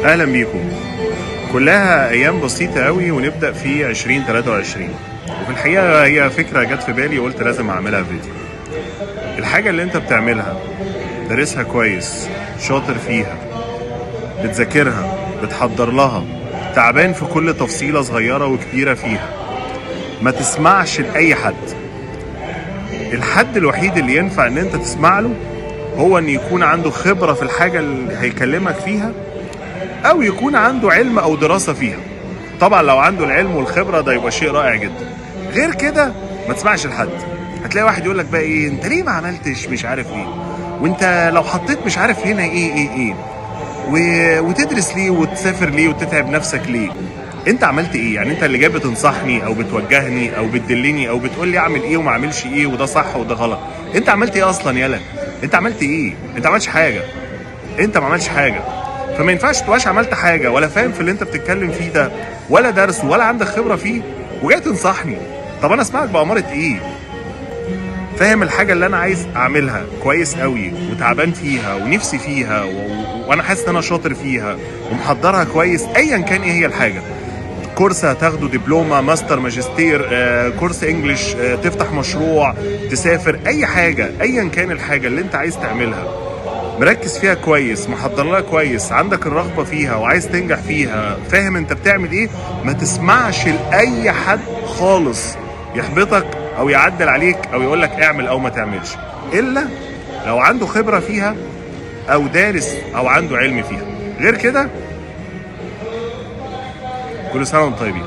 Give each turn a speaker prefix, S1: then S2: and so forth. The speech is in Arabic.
S1: اهلا بيكم. كلها ايام بسيطه قوي ونبدا في 2023. وفي الحقيقه هي فكره جت في بالي وقلت لازم اعملها فيديو. الحاجه اللي انت بتعملها دارسها كويس، شاطر فيها، بتذاكرها، بتحضر لها، تعبان في كل تفصيله صغيره وكبيره فيها، ما تسمعش لاي حد. الحد الوحيد اللي ينفع ان انت تسمع له هو ان يكون عنده خبره في الحاجه اللي هيكلمك فيها، او يكون عنده علم او دراسه فيها. طبعا لو عنده العلم والخبره ده يبقى شيء رائع جدا. غير كده ما تسمعش لحد. هتلاقي واحد يقول لك بقى ايه، انت ليه ما عملتش مش عارف ايه، وانت لو حطيت مش عارف هنا ايه وتدرس ليه وتسافر ليه وتتعب نفسك ليه. انت عملت ايه؟ يعني انت اللي جاي بتنصحني او بتوجهني او بتدلني او بتقول لي اعمل ايه وما اعملش ايه وده صح وده غلط. انت عملت ايه اصلا؟ يالا انت عملت ايه؟ انت ما عملتش حاجه. انت ما عملتش حاجه. فما ينفعش تبقاش عملت حاجه ولا فاهم في اللي انت بتتكلم فيه ده ولا درس ولا عندك خبره فيه وجاي تنصحني. طب انا اسمعك بأمارة ايه؟ فاهم الحاجه اللي انا عايز اعملها كويس قوي وتعبان فيها ونفسي فيها وانا حاسس ان انا شاطر فيها ومحضرها كويس، ايا كان ايه هي الحاجه. كورس هتاخده، دبلومه، ماستر، ماجستير، كورس انجليش، تفتح مشروع، تسافر، اي حاجه، ايا كان الحاجه اللي انت عايز تعملها مركز فيها كويس، محضر لها كويس، عندك الرغبه فيها وعايز تنجح فيها، فاهم انت بتعمل ايه. ما تسمعش لاي حد خالص يحبطك او يعدل عليك او يقول لك اعمل او ما تعملش، الا لو عنده خبره فيها او دارس او عنده علم فيها. غير كده كل سنه وانتم طيبين.